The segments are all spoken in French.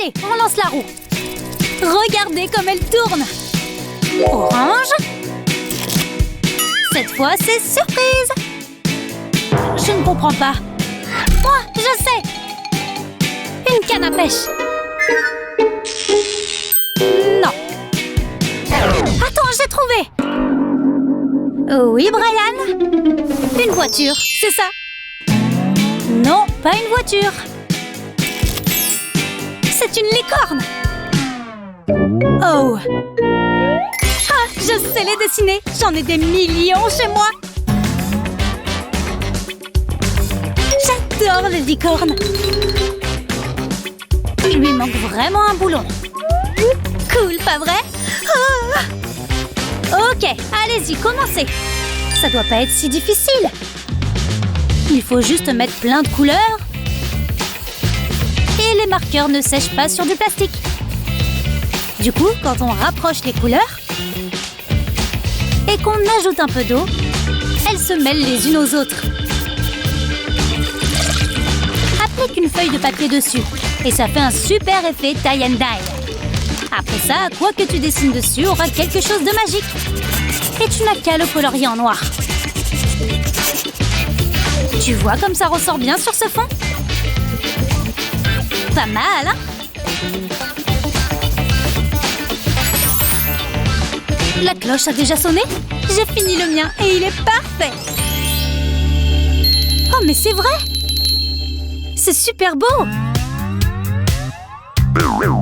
Allez, on lance la roue. Regardez comme elle tourne. Orange. Cette fois, c'est surprise. Je ne comprends pas. Moi, je sais. Une canne à pêche. Non. Attends, j'ai trouvé. Oui, Brian. Une voiture, c'est ça. Non, pas une voiture. C'est une licorne. Oh. Ah, je sais les dessiner. J'en ai des millions chez moi. J'adore les licornes. Il lui manque vraiment un boulon. Cool, pas vrai? Ah. Ok, allez-y, commencez. Ça doit pas être si difficile. Il faut juste mettre plein de couleurs. Et les marqueurs ne sèchent pas sur du plastique. Du coup, quand on rapproche les couleurs et qu'on ajoute un peu d'eau, elles se mêlent les unes aux autres. Applique une feuille de papier dessus et ça fait un super effet tie and dye. Après ça, quoi que tu dessines dessus aura quelque chose de magique. Et tu n'as qu'à le colorier en noir. Tu vois comme ça ressort bien sur ce fond? Pas mal, hein? La cloche a déjà sonné? J'ai fini le mien et il est parfait! Oh, mais c'est vrai! C'est super beau!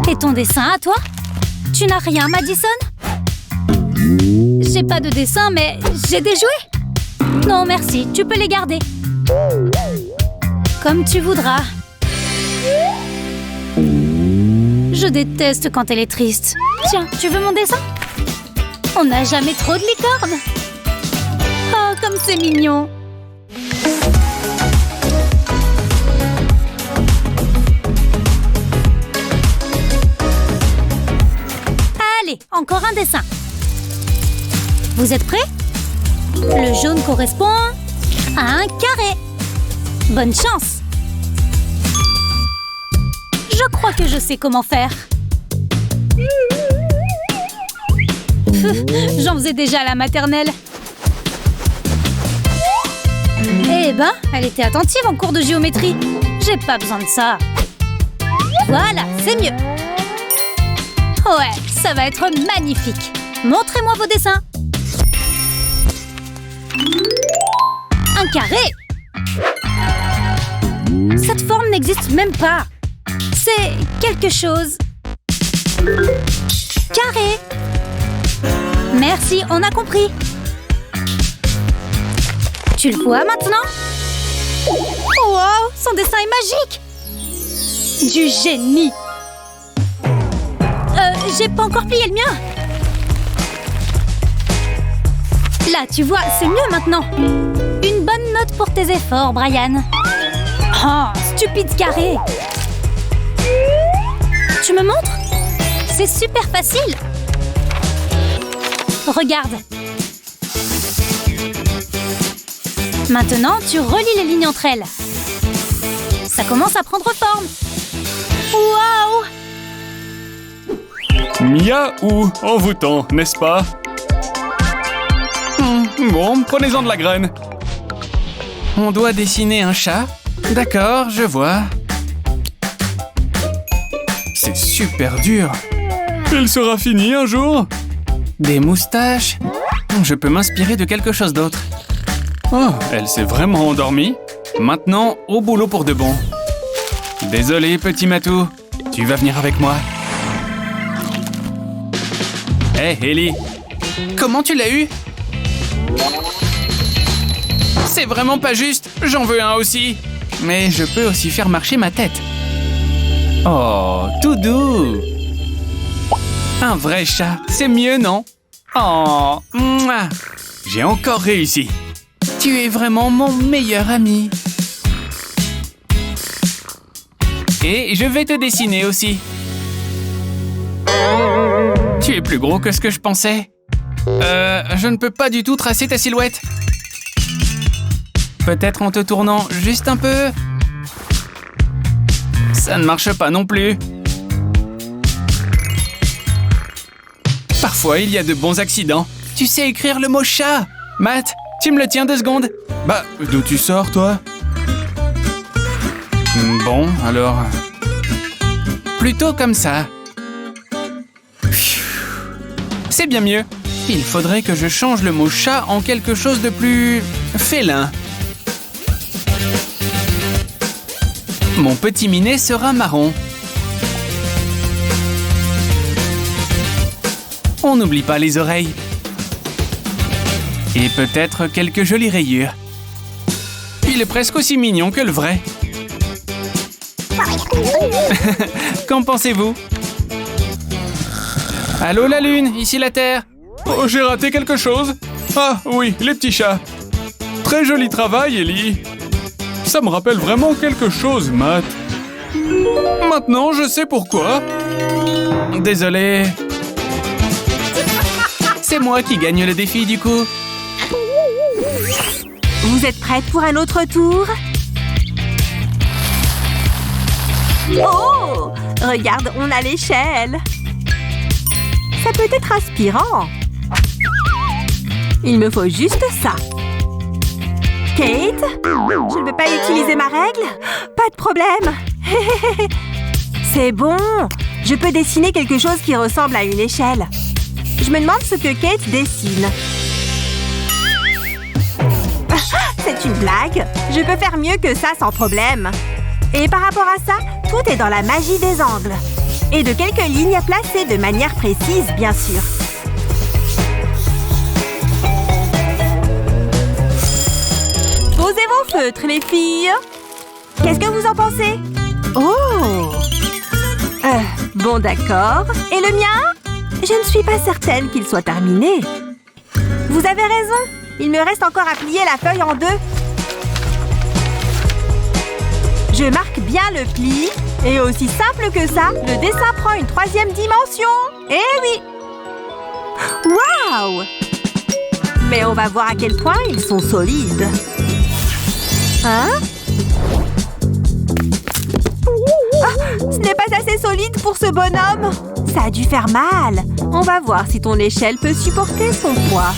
Et ton dessin à toi? Tu n'as rien, Madison? J'ai pas de dessin, mais j'ai des jouets! Non, merci, tu peux les garder. Comme tu voudras. Je déteste quand elle est triste. Tiens, tu veux mon dessin? On n'a jamais trop de licornes. Oh, comme c'est mignon. Allez, encore un dessin. Vous êtes prêts? Le jaune correspond à un carré. Bonne chance. Je crois que je sais comment faire. J'en faisais déjà à la maternelle. Eh ben, elle était attentive en cours de géométrie. J'ai pas besoin de ça. Voilà, c'est mieux. Ouais, ça va être magnifique. Montrez-moi vos dessins. Un carré. Cette forme n'existe même pas. C'est quelque chose. Carré. Merci, on a compris. Tu le vois maintenant? Wow, son dessin est magique. Du génie. J'ai pas encore plié le mien. Là, tu vois, c'est mieux maintenant. Une bonne note pour tes efforts, Brian. Oh, stupide carré. Tu me montres? C'est super facile. Regarde. Maintenant, tu relis les lignes entre elles. Ça commence à prendre forme. Waouh! Miaou, envoûtant, n'est-ce pas? Bon, prenez-en de la graine. On doit dessiner un chat? D'accord, je vois. C'est super dur. Il sera fini un jour? Des moustaches? Je peux m'inspirer de quelque chose d'autre. Oh, elle s'est vraiment endormie. Maintenant, au boulot pour de bon. Désolé, petit matou. Tu vas venir avec moi. Hé, Ellie. Comment tu l'as eu? C'est vraiment pas juste. J'en veux un aussi. Mais je peux aussi faire marcher ma tête. Oh, tout doux. Un vrai chat, c'est mieux, non? Oh, mouah. J'ai encore réussi. Tu es vraiment mon meilleur ami. Et je vais te dessiner aussi. Tu es plus gros que ce que je pensais. Je ne peux pas du tout tracer ta silhouette. Peut-être en te tournant juste un peu. Ça ne marche pas non plus. Parfois, il y a de bons accidents. Tu sais écrire le mot chat. Matt, tu me le tiens 2 secondes? Bah, d'où tu sors, toi? Bon, alors... Plutôt comme ça. C'est bien mieux. Il faudrait que je change le mot chat en quelque chose de plus félin. Mon petit minet sera marron. On n'oublie pas les oreilles. Et peut-être quelques jolies rayures. Il est presque aussi mignon que le vrai. Qu'en pensez-vous? Allô la lune, ici la terre. Oh, j'ai raté quelque chose? Ah, oui, les petits chats. Très joli travail, Ellie. Ça me rappelle vraiment quelque chose, Matt. Maintenant, je sais pourquoi. Désolé. C'est moi qui gagne le défi du coup. Vous êtes prête pour un autre tour? Oh! Regarde, on a l'échelle. Ça peut être inspirant. Il me faut juste ça. Kate? Je ne peux pas utiliser ma règle? Pas de problème. C'est bon. Je peux dessiner quelque chose qui ressemble à une échelle. Je me demande ce que Kate dessine. C'est une blague. Je peux faire mieux que ça sans problème. Et par rapport à ça, tout est dans la magie des angles. Et de quelques lignes placées de manière précise, bien sûr. Posez vos feutres, les filles. Qu'est-ce que vous en pensez? Oh! Bon, d'accord. Et le mien? Je ne suis pas certaine qu'il soit terminé. Vous avez raison. Il me reste encore à plier la feuille en 2. Je marque bien le pli. Et aussi simple que ça, le dessin prend une 3e dimension. Eh oui! Waouh! Mais on va voir à quel point ils sont solides. Hein? Ah, ce n'est pas assez solide pour ce bonhomme. Ça a dû faire mal. On va voir si ton échelle peut supporter son poids.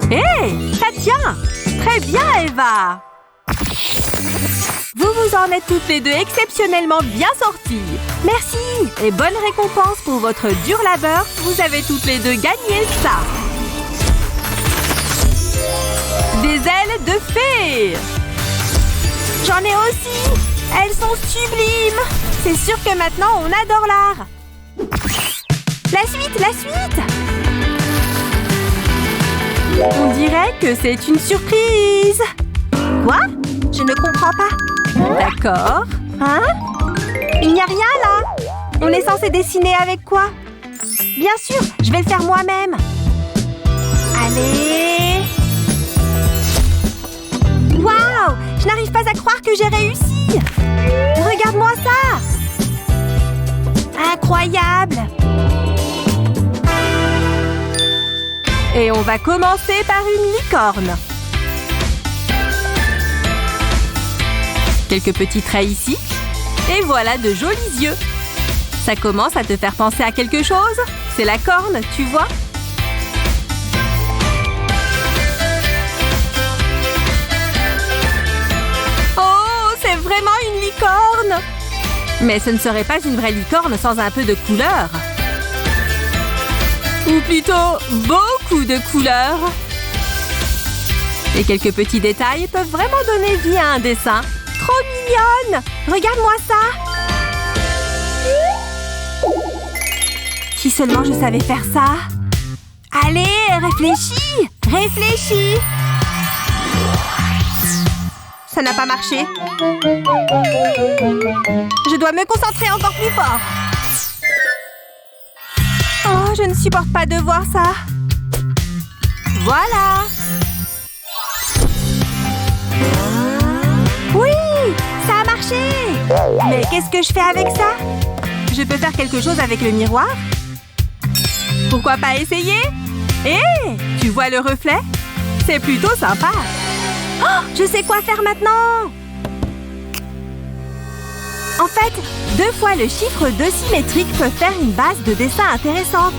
Hé, ça tient! Très bien, Eva! Vous en êtes toutes les deux exceptionnellement bien sorties. Merci! Et bonne récompense pour votre dur labeur. Vous avez toutes les deux gagné ça. Des ailes de fée! J'en ai aussi! Elles sont sublimes! C'est sûr que maintenant, on adore l'art. La suite, la suite! On dirait que c'est une surprise. Quoi? Je ne comprends pas. D'accord. Hein? Il n'y a rien là. On est censé dessiner avec quoi? Bien sûr, je vais le faire moi-même. Allez. Waouh! Je n'arrive pas à croire que j'ai réussi. Regarde-moi ça. Incroyable. Et on va commencer par une licorne. Quelques petits traits ici. Et voilà de jolis yeux. Ça commence à te faire penser à quelque chose? C'est la corne, tu vois? Oh, c'est vraiment une licorne! Mais ce ne serait pas une vraie licorne sans un peu de couleur. Ou plutôt, beaucoup de couleurs. Et quelques petits détails peuvent vraiment donner vie à un dessin. Trop mignonne! Regarde-moi ça! Si seulement je savais faire ça. Allez, réfléchis! Réfléchis! Ça n'a pas marché. Je dois me concentrer encore plus fort. Oh, je ne supporte pas de voir ça. Voilà. Oui, ça a marché. Mais qu'est-ce que je fais avec ça? Je peux faire quelque chose avec le miroir? Pourquoi pas essayer? Hé, tu vois le reflet? C'est plutôt sympa. Oh, je sais quoi faire maintenant. En fait, 2 fois le chiffre 2 symétrique peut faire une base de dessin intéressante.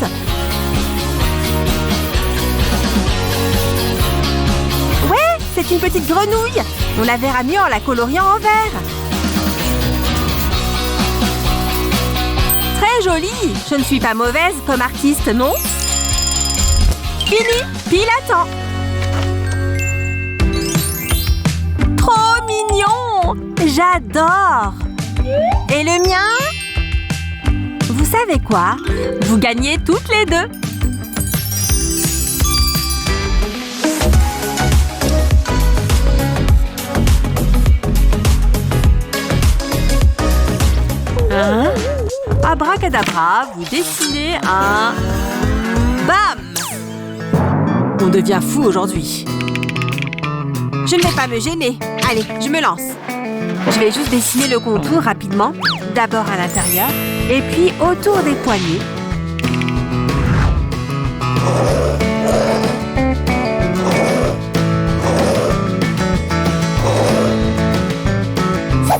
Ouais, c'est une petite grenouille. On la verra mieux en la coloriant en vert. Très jolie. Je ne suis pas mauvaise comme artiste, non? Fini, pile à temps. Trop mignon. J'adore. Et le mien? Vous savez quoi? Vous gagnez toutes les deux. Hein? Abracadabra, vous dessinez un... Bam! On devient fou aujourd'hui. Je ne vais pas me gêner. Allez, je me lance. Je vais juste dessiner le contour rapidement. D'abord à l'intérieur, et puis autour des poignets.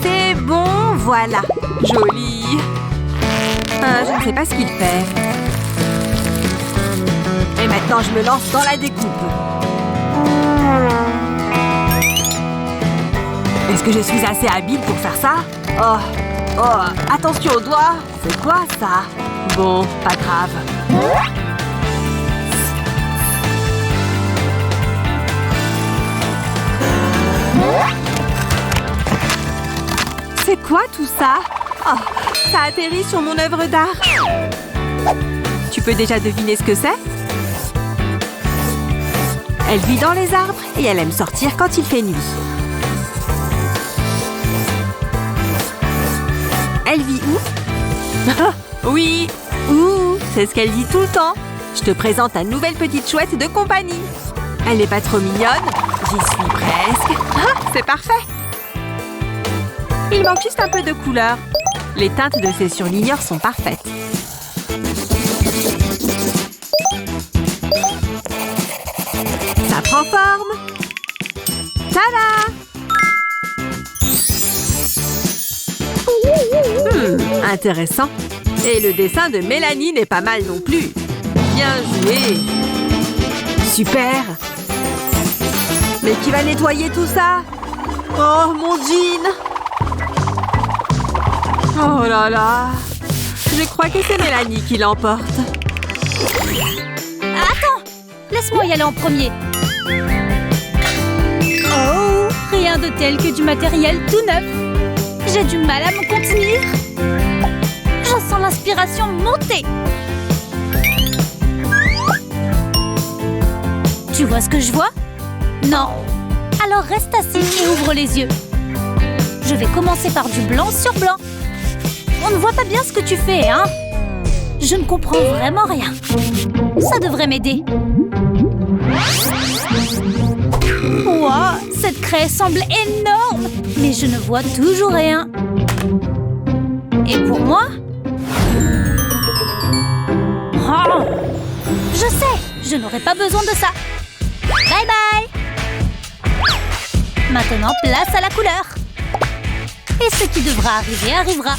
C'est bon, voilà. Joli. Je ne sais pas ce qu'il fait. Et maintenant, je me lance dans la découpe. Est-ce que je suis assez habile pour faire ça? Oh, attention aux doigts. C'est quoi ça? Bon, pas grave. C'est quoi tout ça? Oh, ça atterrit sur mon œuvre d'art. Tu peux déjà deviner ce que c'est? Elle vit dans les arbres et elle aime sortir quand il fait nuit. Elle vit où? Oui, où? C'est ce qu'elle dit tout le temps. Je te présente ta nouvelle petite chouette de compagnie. Elle n'est pas trop mignonne? J'y suis presque. C'est parfait. Il manque juste un peu de couleur. Les teintes de ces surligneurs sont parfaites. Ça prend forme. Tada! Intéressant. Et le dessin de Mélanie n'est pas mal non plus. Bien joué. Super. Mais qui va nettoyer tout ça? Oh, mon jean. Oh là là. Je crois que c'est Mélanie qui l'emporte. Attends! Laisse-moi y aller en premier. Oh, rien de tel que du matériel tout neuf. J'ai du mal à me contenir. Je sens l'inspiration monter. Tu vois ce que je vois? Non. Alors reste assis et ouvre les yeux. Je vais commencer par du blanc sur blanc. On ne voit pas bien ce que tu fais, hein? Je ne comprends vraiment rien. Ça devrait m'aider. Wow, cette craie semble énorme, mais je ne vois toujours rien. Et pour moi? Oh, je sais, je n'aurai pas besoin de ça. Bye bye. Maintenant, place à la couleur. Et ce qui devra arriver arrivera.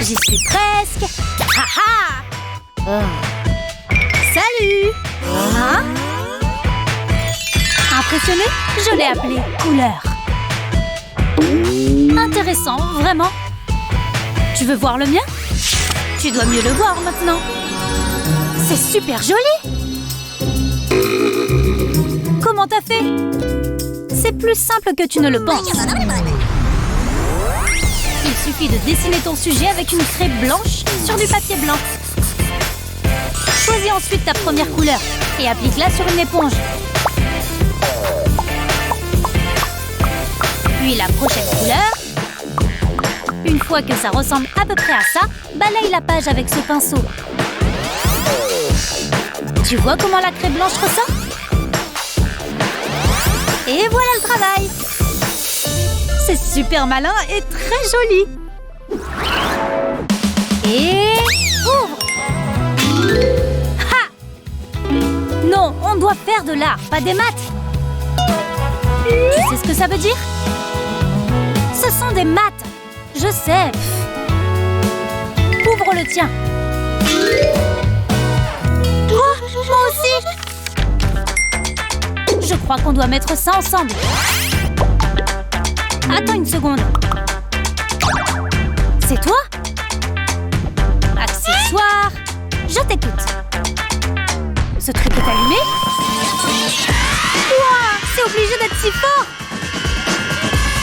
J'y suis presque. Ha ha. Salut. Hein? Impressionné? Je l'ai appelé couleur. Intéressant, vraiment. Tu veux voir le mien? Tu dois mieux le voir maintenant. C'est super joli. Comment t'as fait? C'est plus simple que tu ne le penses. Il suffit de dessiner ton sujet avec une craie blanche sur du papier blanc. Choisis ensuite ta première couleur et applique-la sur une éponge. Puis la prochaine couleur. Une fois que ça ressemble à peu près à ça, balaye la page avec ce pinceau. Tu vois comment la craie blanche ressort? Et voilà le travail! C'est super malin et très joli! Et... ouvre! Ha! Non, on doit faire de l'art, pas des maths! Tu sais ce que ça veut dire? Ce sont des maths. Je sais. Ouvre le tien. Oh, moi aussi. Je crois qu'on doit mettre ça ensemble. Attends une seconde. C'est toi? Accessoire. Je t'écoute. Ce truc est allumé? Ouah, c'est obligé d'être si fort.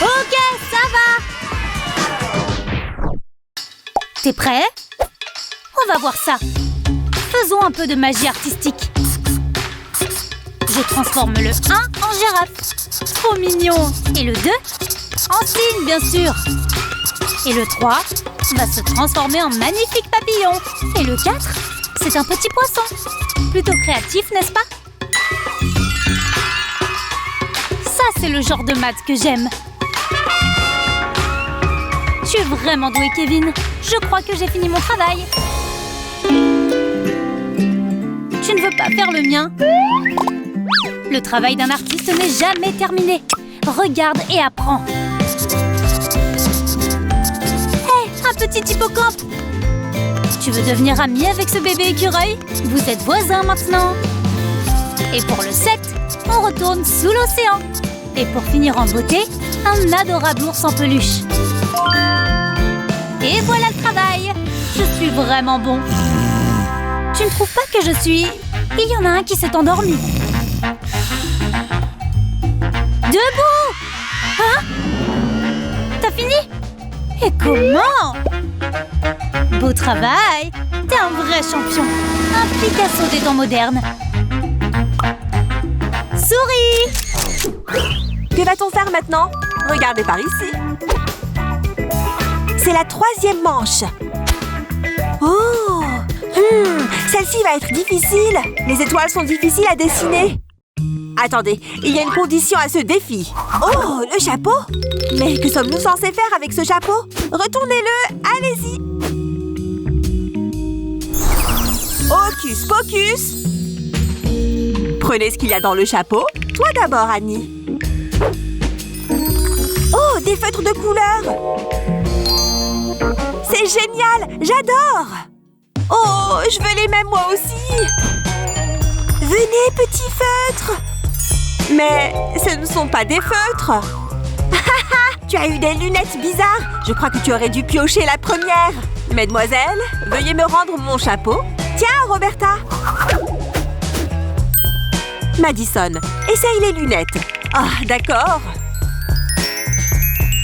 Ok, ça va. T'es prêt? On va voir ça. Faisons un peu de magie artistique. Je transforme le 1 en girafe. Trop mignon. Et le 2 en cygne, bien sûr. Et le 3 va se transformer en magnifique papillon. Et le 4, c'est un petit poisson. Plutôt créatif, n'est-ce pas? Ça, c'est le genre de maths que j'aime. Tu es vraiment doué, Kevin. Je crois que j'ai fini mon travail. Tu ne veux pas faire le mien? Le travail d'un artiste n'est jamais terminé. Regarde et apprends. Hé, un petit hippocampe! Tu veux devenir ami avec ce bébé écureuil? Vous êtes voisins maintenant. Et pour le 7, on retourne sous l'océan. Et pour finir en beauté, un adorable ours en peluche. Et voilà le travail. Je suis vraiment bon. Tu ne trouves pas que je suis... Il y en a un qui s'est endormi. Debout! Hein? T'as fini? Et comment? Beau travail! T'es un vrai champion! Un Picasso des temps modernes! Souris! Que va-t-on faire maintenant? Regardez par ici. C'est la 3e manche. Oh! Celle-ci va être difficile. Les étoiles sont difficiles à dessiner. Attendez, il y a une condition à ce défi. Oh, le chapeau! Mais que sommes-nous censés faire avec ce chapeau? Retournez-le, allez-y! Hocus pocus! Prenez ce qu'il y a dans le chapeau. Toi d'abord, Annie. Oh, des feutres de couleur! C'est génial! J'adore! Oh, je veux les mêmes moi aussi! Venez, petits feutres! Mais ce ne sont pas des feutres! Tu as eu des lunettes bizarres! Je crois que tu aurais dû piocher la première! Mesdemoiselles, veuillez me rendre mon chapeau. Tiens, Roberta! Madison, essaye les lunettes. Ah, d'accord.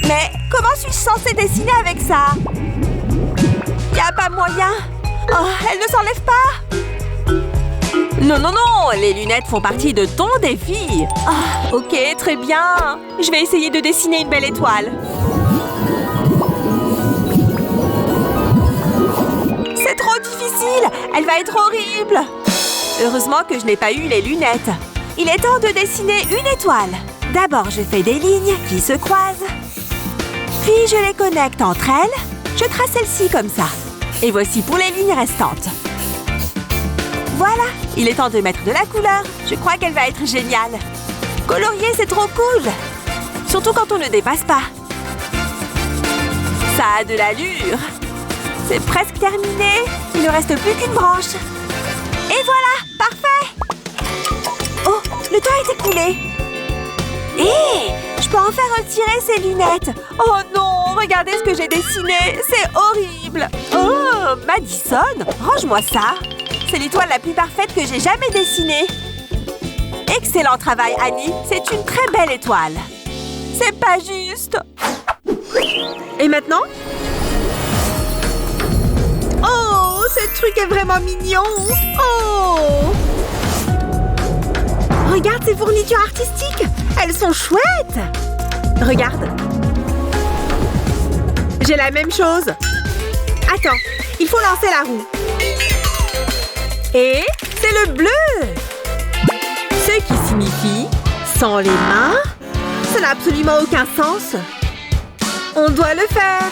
Mais comment suis-je censée dessiner avec ça? Y a pas moyen? Oh, elle ne s'enlève pas? Non, non, non! Les lunettes font partie de ton défi! Ah, ok, très bien! Je vais essayer de dessiner une belle étoile. C'est trop difficile! Elle va être horrible! Heureusement que je n'ai pas eu les lunettes. Il est temps de dessiner une étoile. D'abord, je fais des lignes qui se croisent. Puis, je les connecte entre elles. Je trace celle-ci comme ça. Et voici pour les lignes restantes. Voilà, il est temps de mettre de la couleur. Je crois qu'elle va être géniale. Colorier, c'est trop cool. Surtout quand on ne dépasse pas. Ça a de l'allure. C'est presque terminé. Il ne reste plus qu'une branche. Et voilà, parfait. Oh, le temps est écoulé. Hé, je peux enfin retirer ces lunettes. Oh non, regardez ce que j'ai dessiné. C'est horrible. Oh, Madison, range-moi ça. C'est l'étoile la plus parfaite que j'ai jamais dessinée. Excellent travail, Annie. C'est une très belle étoile. C'est pas juste. Et maintenant? Oh, ce truc est vraiment mignon. Oh! Regarde ces fournitures artistiques. Elles sont chouettes. Regarde. J'ai la même chose. Attends, il faut lancer la roue. Et c'est le bleu. Ce qui signifie sans les mains, ça n'a absolument aucun sens. On doit le faire.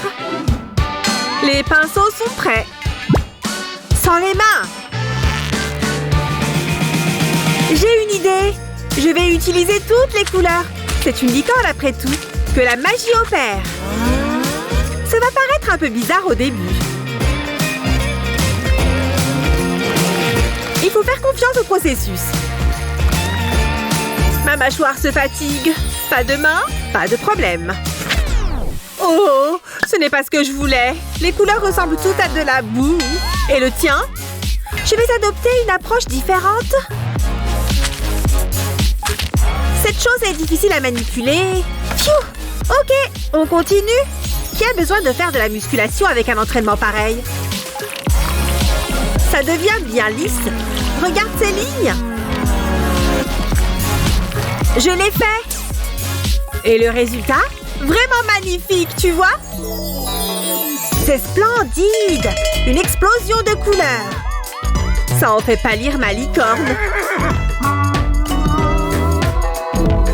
Les pinceaux sont prêts. Sans les mains. J'ai une idée. Je vais utiliser toutes les couleurs. C'est une licorne après tout. Que la magie opère. Ça va paraître un peu bizarre au début. Il faut faire confiance au processus. Ma mâchoire se fatigue. Pas de main, pas de problème. Oh, ce n'est pas ce que je voulais. Les couleurs ressemblent toutes à de la boue. Et le tien? Je vais adopter une approche différente. Cette chose est difficile à manipuler. Pfiou! Ok, on continue. Qui a besoin de faire de la musculation avec un entraînement pareil? Ça devient bien lisse. Regarde ces lignes. Je l'ai fait. Et le résultat? Vraiment magnifique, tu vois? C'est splendide! Une explosion de couleurs. Ça en fait pâlir ma licorne.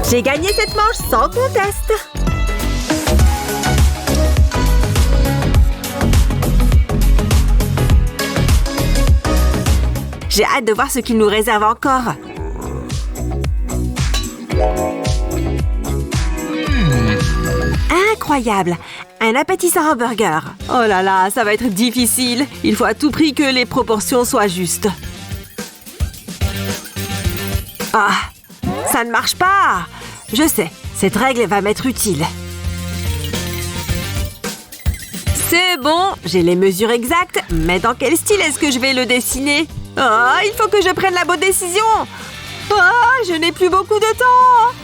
J'ai gagné cette manche sans conteste. J'ai hâte de voir ce qu'il nous réserve encore. Incroyable! Un appétissant hamburger. Oh là là, ça va être difficile. Il faut à tout prix que les proportions soient justes. Ah, ça ne marche pas! Je sais, cette règle va m'être utile. C'est bon, j'ai les mesures exactes, mais dans quel style est-ce que je vais le dessiner? Oh, il faut que je prenne la bonne décision! Oh, je n'ai plus beaucoup de temps!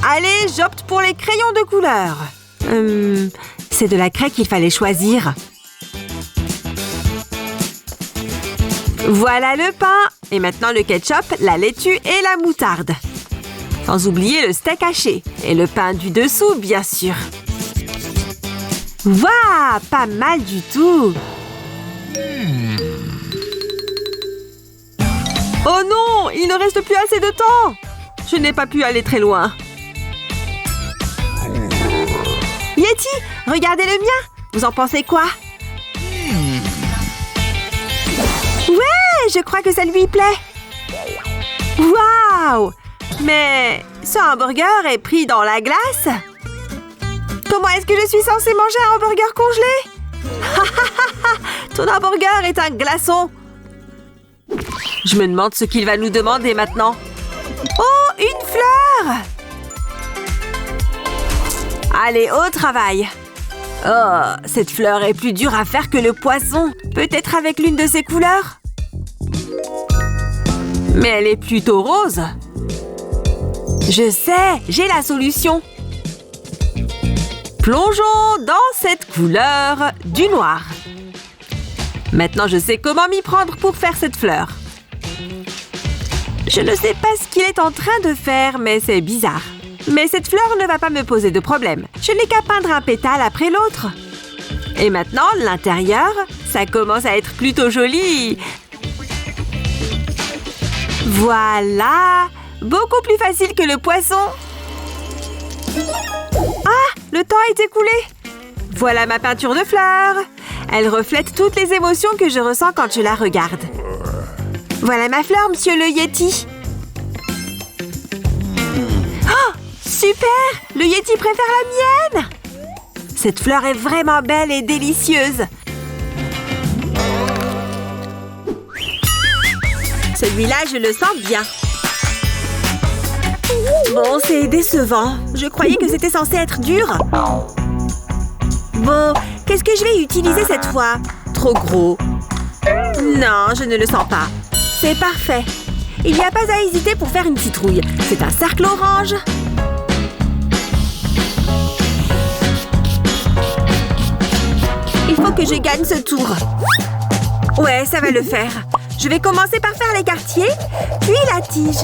Allez, j'opte pour les crayons de couleur. C'est de la craie qu'il fallait choisir. Voilà le pain. Et maintenant le ketchup, la laitue et la moutarde. Sans oublier le steak haché. Et le pain du dessous, bien sûr. Waouh, pas mal du tout. Oh non, il ne reste plus assez de temps. Je n'ai pas pu aller très loin. Yeti, regardez le mien. Vous en pensez quoi? Ouais, je crois que ça lui plaît. Waouh! Mais ce hamburger est pris dans la glace? Comment est-ce que je suis censée manger un hamburger congelé? Ton hamburger est un glaçon. Je me demande ce qu'il va nous demander maintenant. Oh, une fleur! Allez, au travail. Oh, cette fleur est plus dure à faire que le poisson. Peut-être avec l'une de ses couleurs? Mais elle est plutôt rose. Je sais, j'ai la solution. Plongeons dans cette couleur du noir. Maintenant, je sais comment m'y prendre pour faire cette fleur. Je ne sais pas ce qu'il est en train de faire, mais c'est bizarre. Mais cette fleur ne va pas me poser de problème. Je n'ai qu'à peindre un pétale après l'autre. Et maintenant, l'intérieur, ça commence à être plutôt joli. Voilà! Beaucoup plus facile que le poisson. Ah! Le temps est écoulé. Voilà ma peinture de fleurs. Elle reflète toutes les émotions que je ressens quand je la regarde. Voilà ma fleur, monsieur le Yeti. Oh! Super! Le Yeti préfère la mienne! Cette fleur est vraiment belle et délicieuse. Celui-là, je le sens bien. Bon, c'est décevant. Je croyais que c'était censé être dur. Bon, qu'est-ce que je vais utiliser cette fois? Trop gros. Non, je ne le sens pas. C'est parfait. Il n'y a pas à hésiter pour faire une citrouille. C'est un cercle orange. Il faut que je gagne ce tour. Ouais, ça va le faire. Je vais commencer par faire les quartiers, puis la tige.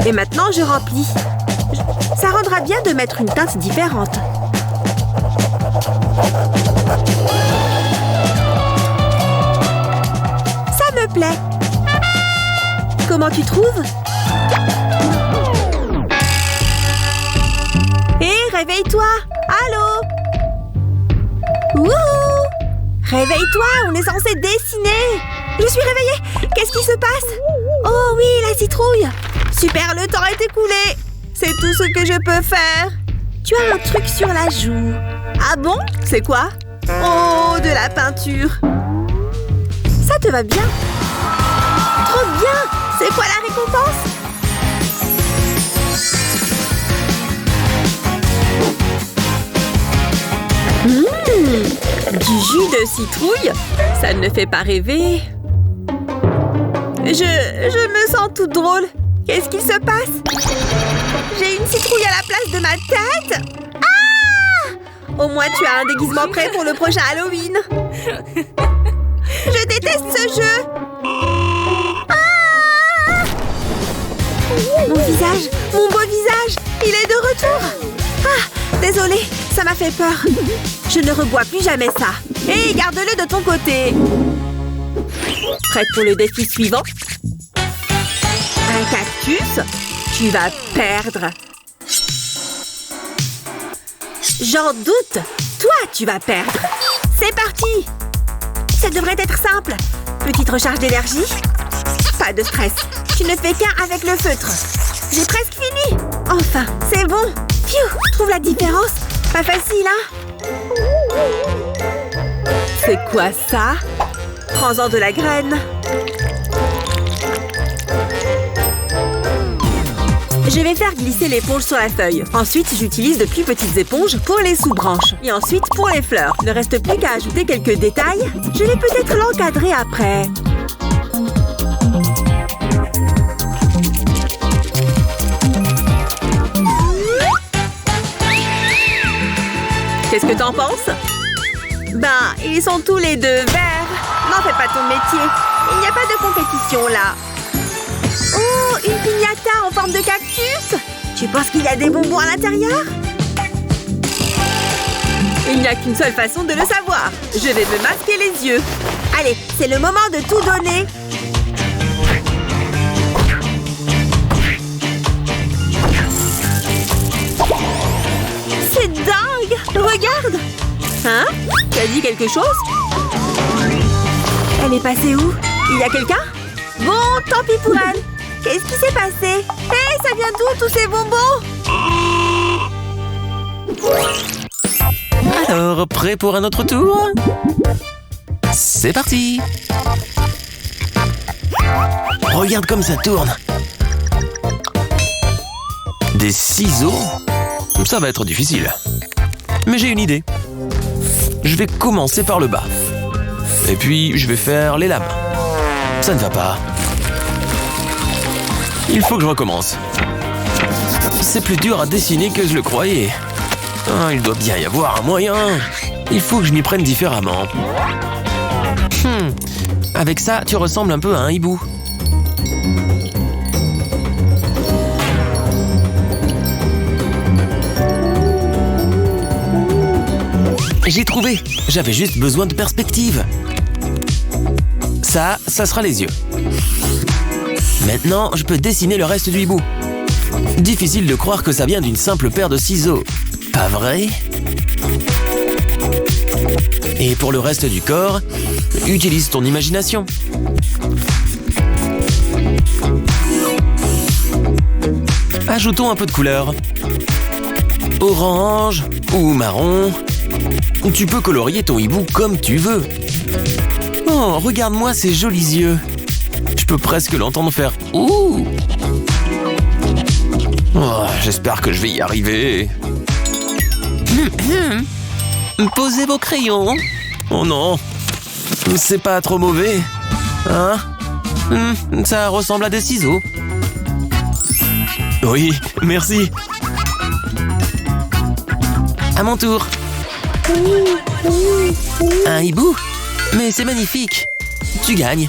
Et maintenant, je remplis. Ça rendra bien de mettre une teinte différente. Ça me plaît. Comment tu trouves? Hé, réveille-toi! Allô? Wouhou! Réveille-toi, on est censé dessiner! Je suis réveillée. Qu'est-ce qui se passe? Oh oui, la citrouille. Super, le temps est écoulé. C'est tout ce que je peux faire. Tu as un truc sur la joue. Ah bon? C'est quoi? Oh, de la peinture. Ça te va bien? Trop bien! C'est quoi la récompense? Du jus de citrouille? Ça ne fait pas rêver. Je me sens toute drôle. Qu'est-ce qu'il se passe? J'ai une citrouille à la place de ma tête? Ah! Au moins, tu as un déguisement prêt pour le prochain Halloween. Je déteste ce jeu. Ah! Mon visage, mon beau visage, il est de retour. Ah, désolée, ça m'a fait peur. Je ne rebois plus jamais ça. Hé, garde-le de ton côté. Prête pour le défi suivant? Un cactus? Tu vas perdre. J'en doute. Toi, tu vas perdre. C'est parti. Ça devrait être simple. Petite recharge d'énergie. Pas de stress. Tu ne fais qu'un avec le feutre. J'ai presque fini. Enfin, c'est bon. Pfiou, trouve la différence. Pas facile, hein? C'est quoi ça? Prends-en de la graine. Je vais faire glisser l'éponge sur la feuille. Ensuite, j'utilise de plus petites éponges pour les sous-branches. Et ensuite, pour les fleurs. Ne reste plus qu'à ajouter quelques détails. Je vais peut-être l'encadrer après. Qu'est-ce que t'en penses? Ben, ils sont tous les deux verts. N'en fais pas ton métier. Il n'y a pas de compétition là. Oh, une piñata en forme de cactus! Tu penses qu'il y a des bonbons à l'intérieur? Il n'y a qu'une seule façon de le savoir. Je vais me masquer les yeux. Allez, c'est le moment de tout donner. C'est dingue! Regarde! Hein? Tu as dit quelque chose? Elle est passée où? Il y a quelqu'un? Bon, tant pis pour elle. Qu'est-ce qui s'est passé? Hé, ça vient d'où tous ces bonbons? Alors, prêt pour un autre tour? C'est parti! Regarde comme ça tourne! Des ciseaux? Ça va être difficile. Mais j'ai une idée. Je vais commencer par le bas. Et puis, je vais faire les lames. Ça ne va pas. Il faut que je recommence. C'est plus dur à dessiner que je le croyais. Ah, il doit bien y avoir un moyen. Il faut que je m'y prenne différemment. Avec ça, tu ressembles un peu à un hibou. J'ai trouvé. J'avais juste besoin de perspective. Ça sera les yeux. Maintenant, je peux dessiner le reste du hibou. Difficile de croire que ça vient d'une simple paire de ciseaux. Pas vrai? Et pour le reste du corps, utilise ton imagination. Ajoutons un peu de couleur. Orange ou marron. Tu peux colorier ton hibou comme tu veux. Oh, regarde-moi ces jolis yeux. Je peux presque l'entendre faire « Ouh !» Oh, j'espère que je vais y arriver. Posez vos crayons. Oh non, c'est pas trop mauvais. Hein? Ça ressemble à des ciseaux. Oui, merci. À mon tour. Un hibou? Mais c'est magnifique. Tu gagnes.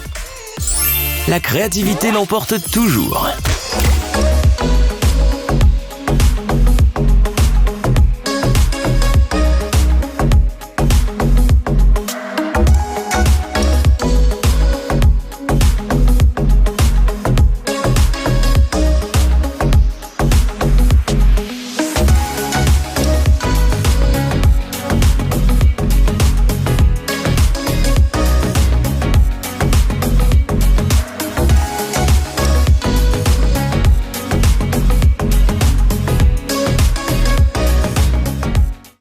La créativité l'emporte toujours.